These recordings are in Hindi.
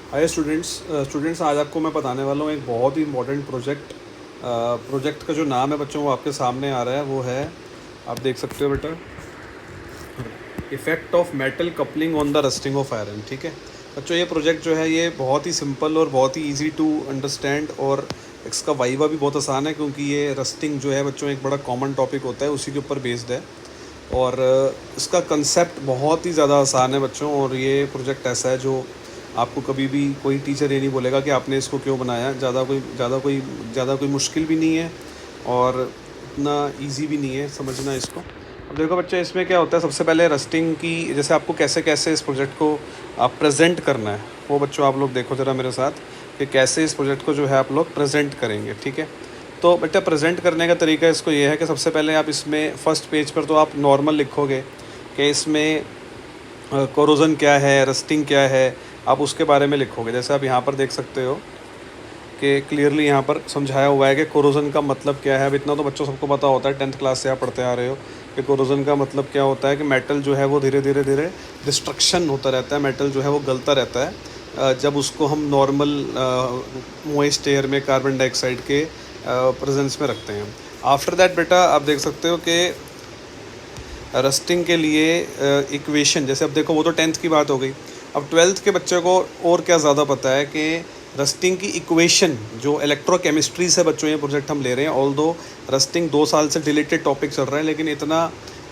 हाय स्टूडेंट्स आज आपको मैं बताने वाला हूँ एक बहुत ही इम्पोर्टेंट प्रोजेक्ट का जो नाम है बच्चों वो आपके सामने आ रहा है। वो है, आप देख सकते हो बेटा, effect of metal coupling on the rusting of iron. ठीक है बच्चों, ये प्रोजेक्ट जो है ये बहुत ही सिंपल और बहुत ही इजी टू अंडरस्टैंड, और इसका वाइवा भी बहुत आसान है क्योंकि ये रस्टिंग जो है बच्चों एक बड़ा कॉमन टॉपिक होता है, उसी के ऊपर बेस्ड है। और इसका कंसेप्ट बहुत ही ज़्यादा आसान है बच्चों, और ये प्रोजेक्ट ऐसा है जो आपको कभी भी कोई टीचर ये नहीं बोलेगा कि आपने इसको क्यों बनाया। ज़्यादा कोई मुश्किल भी नहीं है और इतना इजी भी नहीं है समझना इसको। अब देखो बच्चे, इसमें क्या होता है, सबसे पहले रस्टिंग की जैसे आपको कैसे कैसे इस प्रोजेक्ट को आप प्रेजेंट करना है, वो बच्चों आप लोग देखो ज़रा मेरे साथ कि कैसे इस प्रोजेक्ट को जो है आप लोग प्रेजेंट करेंगे। ठीक है, तो बेटा प्रेजेंट करने का तरीका इसको ये है कि सबसे पहले आप इसमें फ़र्स्ट पेज पर तो आप नॉर्मल लिखोगे कि इसमें कोरोजन क्या है, रस्टिंग क्या है, आप उसके बारे में लिखोगे। जैसे आप यहाँ पर देख सकते हो कि क्लियरली यहाँ पर समझाया हुआ है कि कोरोजन का मतलब क्या है। अब इतना तो बच्चों सबको पता होता है, 10th क्लास से आप पढ़ते आ रहे हो कि कोरोजन का मतलब क्या होता है कि मेटल जो है वो धीरे धीरे डिस्ट्रक्शन होता रहता है, मेटल जो है वो गलता रहता है जब उसको हम नॉर्मल मॉइस्ट एयर में कार्बन डाइऑक्साइड के प्रेजेंस में रखते हैं। आफ्टर दैट बेटा आप देख सकते हो कि रस्टिंग के लिए इक्वेशन, जैसे अब देखो वो तो 10th की बात हो गई। अब 12th के बच्चे को और क्या ज़्यादा पता है कि रस्टिंग की इक्वेशन जो इलेक्ट्रोकेमिस्ट्री से बच्चों ये प्रोजेक्ट हम ले रहे हैं। ऑल दो रस्टिंग 2 साल से रिलेटेड टॉपिक चल रहा है, लेकिन इतना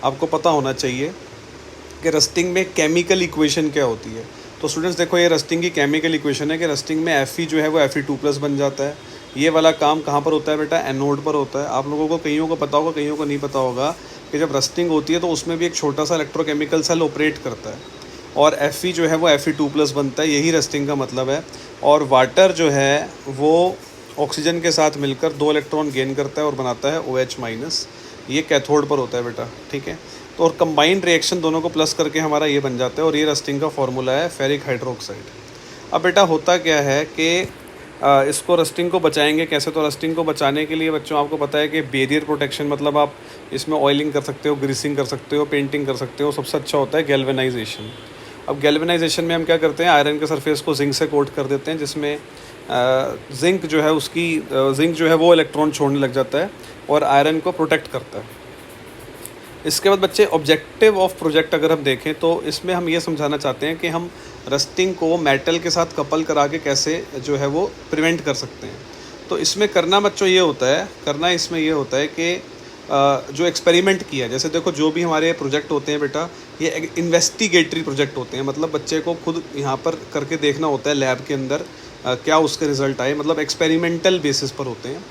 आपको पता होना चाहिए कि रस्टिंग में केमिकल इक्वेशन क्या होती है। तो स्टूडेंट्स देखो, ये रस्टिंग की केमिकल इक्वेशन है कि रस्टिंग में Fe जो है वो Fe2+ बन जाता है। ये वाला काम कहाँ पर होता है बेटा, एनोड पर होता है। आप लोगों को कईयों को पता होगा, कईयों को नहीं पता होगा कि जब रस्टिंग होती है तो उसमें भी एक छोटा सा इलेक्ट्रोकेमिकल सेल ऑपरेट करता है, और Fe जो है वो Fe2+ बनता है, यही रस्टिंग का मतलब है। और वाटर जो है वो ऑक्सीजन के साथ मिलकर 2 इलेक्ट्रॉन गेन करता है और बनाता है OH-। ये कैथोड पर होता है बेटा। ठीक है, तो और कंबाइंड रिएक्शन दोनों को प्लस करके हमारा ये बन जाता है, और ये रस्टिंग का फॉर्मूला है फेरिक हाइड्रोक्साइड। अब बेटा होता क्या है कि इसको रस्टिंग को बचाएंगे कैसे। तो रस्टिंग को बचाने के लिए बच्चों आपको पता है कि बैरियर प्रोटेक्शन, मतलब आप इसमें ऑयलिंग कर सकते हो, ग्रीसिंग कर सकते हो, पेंटिंग कर सकते हो। सबसे अच्छा होता है गैल्वेनाइजेशन। अब गैल्वेनाइजेशन में हम क्या करते हैं, आयरन के सरफेस को जिंक से कोट कर देते हैं, जिसमें जिंक जो है जिंक जो है वो इलेक्ट्रॉन छोड़ने लग जाता है और आयरन को प्रोटेक्ट करता है। इसके बाद बच्चे ऑब्जेक्टिव ऑफ प्रोजेक्ट अगर हम देखें तो इसमें हम ये समझाना चाहते हैं कि हम रस्टिंग को मेटल के साथ कपल करा के कैसे जो है वो प्रिवेंट कर सकते हैं। तो इसमें करना बच्चों ये होता है, करना इसमें ये होता है कि जो एक्सपेरिमेंट किया, जैसे देखो जो भी हमारे प्रोजेक्ट होते हैं बेटा, ये इन्वेस्टिगेटरी प्रोजेक्ट होते हैं। मतलब बच्चे को खुद यहाँ पर करके देखना होता है लैब के अंदर क्या उसके रिज़ल्ट आए, मतलब एक्सपेरिमेंटल बेसिस पर होते हैं।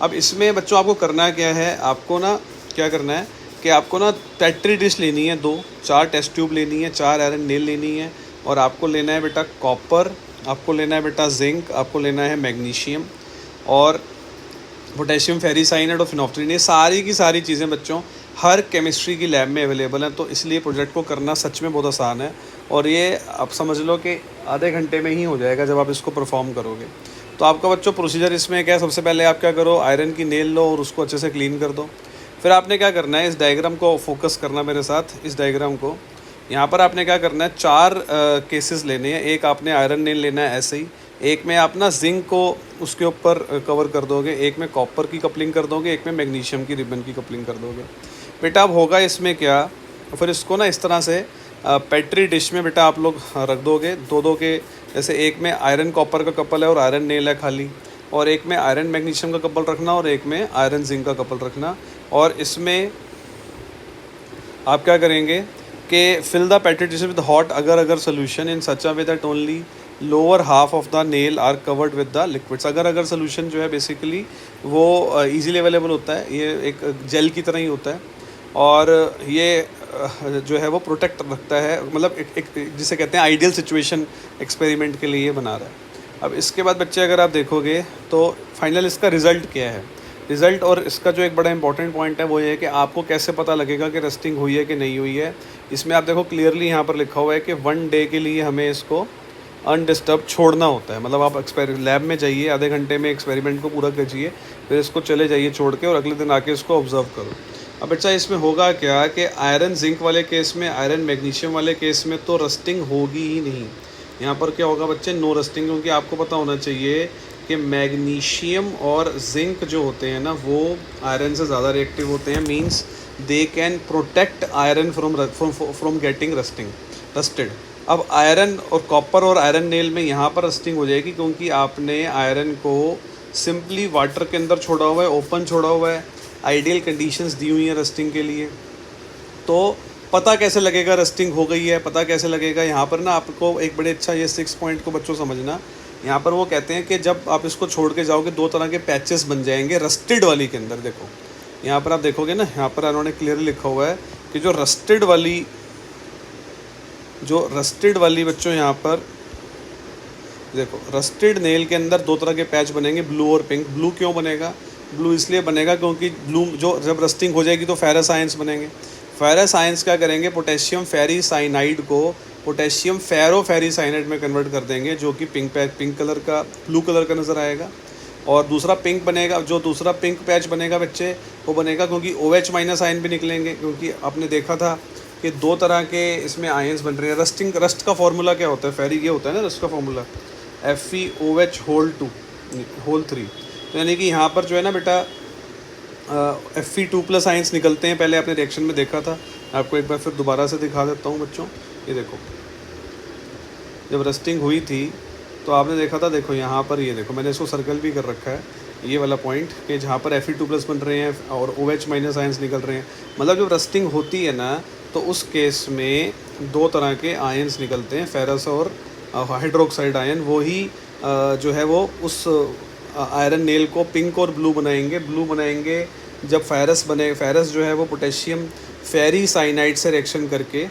अब इसमें बच्चों आपको करना क्या है, आपको ना क्या करना है कि आपको ना टेट्री डिश लेनी है, 4 टेस्ट ट्यूब लेनी है, 4 आयरन नेल लेनी है, और आपको लेना है बेटा कॉपर, आपको लेना है बेटा जिंक, आपको लेना है मैग्नीशियम और पोटेशियम फेरिसाइनाइड और फिनोफ्थलीन। ये सारी की सारी चीज़ें बच्चों हर केमिस्ट्री की लैब में अवेलेबल हैं। तो इसलिए प्रोजेक्ट को करना सच में बहुत आसान है, और ये आप समझ लो कि आधे घंटे में ही हो जाएगा जब आप इसको परफॉर्म करोगे। तो आपका बच्चों प्रोसीजर इसमें क्या है, सबसे पहले आप क्या करो, आयरन की नेल लो और उसको अच्छे से क्लीन कर दो। फिर आपने क्या करना है, इस डायग्राम को फोकस करना मेरे साथ, इस डायग्राम को। यहाँ पर आपने क्या करना है, 4 केसेस लेने हैं। एक आपने आयरन नेल लेना है ऐसे ही, एक में आप ना जिंक को उसके ऊपर कवर कर दोगे, एक में कॉपर की कपलिंग कर दोगे, एक में मैग्नीशियम की रिबन की कपलिंग कर दोगे। बेटा अब होगा इसमें क्या, फिर इसको ना इस तरह से पेट्री डिश में बेटा आप लोग रख दोगे, दो के, जैसे एक में आयरन कॉपर का कपल है और आयरन नेल है खाली, और एक में आयरन मैग्नीशियम का कपल रखना और एक में आयरन जिंक का कपल रखना। और इसमें आप क्या करेंगे कि fill the petri dish with hot agar solution in such a way that only lower half of the nail are covered with the liquids. Agar solution जो है बेसिकली वो इजीली अवेलेबल होता है, ये एक जेल की तरह ही होता है, और ये जो है वो प्रोटेक्ट रखता है, मतलब एक जिसे कहते हैं आइडियल सिचुएशन एक्सपेरिमेंट के लिए बना रहा है। अब इसके बाद बच्चे अगर आप देखोगे तो फाइनल इसका रिज़ल्ट क्या है, रिज़ल्ट और इसका जो एक बड़ा इंपॉर्टेंट पॉइंट है वो ये है कि आपको कैसे पता लगेगा कि रस्टिंग हुई है कि नहीं हुई है। इसमें आप देखो क्लियरली यहाँ पर लिखा हुआ है कि 1 डे के लिए हमें इसको अनडिस्टर्ब छोड़ना होता है। मतलब आप लैब में जाइए, आधे घंटे में एक्सपेरिमेंट को पूरा कीजिए, फिर इसको चले जाइए छोड़ के, और अगले दिन आके इसको ऑब्जर्व करो। अब बच्चा इसमें होगा क्या कि आयरन जिंक वाले केस में, आयरन मैग्नीशियम वाले केस में तो रस्टिंग होगी ही नहीं। यहाँ पर क्या होगा बच्चे, नो रस्टिंग, क्योंकि आपको पता होना चाहिए कि मैग्नीशियम और जिंक जो होते हैं ना वो आयरन से ज़्यादा रिएक्टिव होते हैं, means they can protect iron from getting rusted. अब आयरन और कॉपर और आयरन नेल में यहाँ पर रस्टिंग हो जाएगी, क्योंकि आपने आयरन को सिंपली वाटर के अंदर छोड़ा हुआ है, ओपन छोड़ा हुआ है, आइडियल कंडीशंस दी हुई हैं रस्टिंग के लिए। तो पता कैसे लगेगा रस्टिंग हो गई है, पता कैसे लगेगा, यहाँ पर ना आपको एक बड़े अच्छा ये 6 पॉइंट को बच्चों समझना। यहाँ पर वो कहते हैं कि जब आप इसको छोड़ के जाओगे 2 तरह के पैचेस बन जाएंगे रस्टेड वाली के अंदर। देखो यहाँ पर आप देखोगे ना, यहाँ पर उन्होंने क्लियरली लिखा हुआ है कि जो रस्टेड वाली बच्चों यहाँ पर देखो, रस्टेड नेल के अंदर 2 तरह के पैच बनेंगे, ब्लू और पिंक। ब्लू क्यों बनेगा? ब्लू इसलिए बनेगा क्योंकि ब्लू जो जब रस्टिंग हो जाएगी तो फेरस आयंस बनेंगे। फेरस आयंस क्या करेंगे, पोटेशियम फेरी साइनाइड को पोटेशियम फेरो फेरी साइनाइड में कन्वर्ट कर देंगे, जो कि पिंक कलर का, ब्लू कलर का नज़र आएगा। और दूसरा पिंक बनेगा, जो दूसरा पिंक पैच बनेगा बच्चे, वो बनेगा क्योंकि OH माइनस आयन भी निकलेंगे, क्योंकि आपने देखा था कि 2 तरह के इसमें आयंस बन रहे हैं। रस्ट का फॉर्मूला क्या होता है, फेरी ये होता है ना रस्ट का फॉर्मूला, FeOH होल 3। तो यानी कि यहाँ पर जो है ना बेटा Fe2+ आयंस निकलते हैं। पहले आपने रिएक्शन में देखा था, आपको एक बार फिर दोबारा से दिखा देता हूँ बच्चों। ये देखो, जब रस्टिंग हुई थी तो आपने देखा था, देखो यहाँ पर, ये देखो मैंने इसको सर्कल भी कर रखा है, ये वाला पॉइंट, कि जहाँ पर Fe2+ बन रहे हैं और OH माइनस आयंस निकल रहे हैं। मतलब जब रस्टिंग होती है ना तो उस केस में 2 तरह के आयंस निकलते हैं, फेरस और हाइड्रोक्साइड आयन। वही जो है वो उस आयरन नेल को पिंक और ब्लू बनाएंगे जब फेरस जो है वो पोटेशियम फेरी साइनाइड से रिएक्शन करके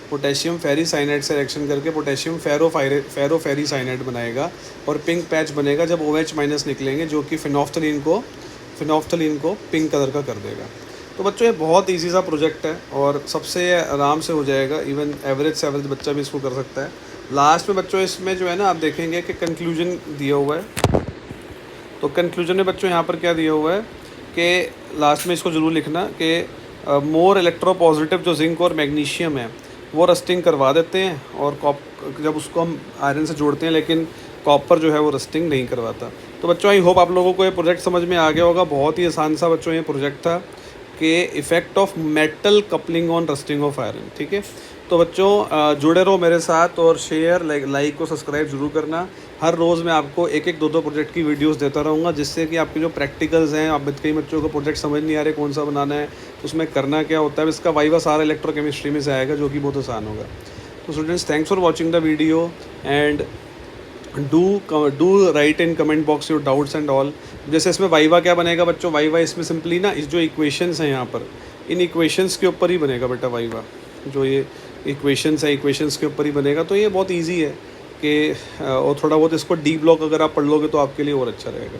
पोटेशियम फेरो फेरी साइनाइड बनाएगा, और पिंक पैच बनेगा जब OH माइनस निकलेंगे, जो कि फिनोफ्थलीन को पिंक कलर का कर देगा। तो बच्चों ये बहुत ईजी सा प्रोजेक्ट है और सबसे आराम से हो जाएगा, इवन एवरेज से एवरेज बच्चा भी इसको कर सकता है। लास्ट में बच्चों इसमें जो है ना आप देखेंगे कि कंक्लूजन दिया हुआ है। तो कंक्लूजन में बच्चों यहाँ पर क्या दिया हुआ है कि लास्ट में इसको ज़रूर लिखना कि मोर इलेक्ट्रोपॉजिटिव जो जिंक और मैग्नीशियम है वो रस्टिंग करवा देते हैं, और जब उसको हम आयरन से जोड़ते हैं, लेकिन कॉपर जो है वो रस्टिंग नहीं करवाता। तो बच्चों आई होप आप लोगों को ये प्रोजेक्ट समझ में आ गया होगा। बहुत ही आसान सा बच्चों ये प्रोजेक्ट था कि effect of metal coupling on rusting of iron. ठीक है, तो बच्चों जुड़े रहो मेरे साथ और शेयर लाइक को सब्सक्राइब ज़रूर करना। हर रोज़ मैं आपको 1-1, 2-2 प्रोजेक्ट की वीडियोस देता रहूँगा, जिससे कि आपके जो प्रैक्टिकल्स हैं, आप कई बच्चों को प्रोजेक्ट समझ नहीं आ रहे कौन सा बनाना है, तो उसमें करना क्या होता है, इसका वाइवा सारा इलेक्ट्रोकेमिस्ट्री में से आएगा, जो कि बहुत आसान होगा। तो students, thanks for watching the video and do right in comment box your doubts and all. जैसे इसमें वाइवा क्या बनेगा बच्चों, वाइवा इसमें सिंपली ना इस जो इक्वेशंस हैं यहाँ पर, इन इक्वेशंस के ऊपर ही बनेगा बेटा वाइवा। जो ये इक्वेशंस है, इक्वेशंस के ऊपर ही बनेगा। तो ये बहुत ईजी है कि और थोड़ा बहुत इसको डी ब्लॉक अगर आप पढ़ लोगे तो आपके लिए और अच्छा रहेगा।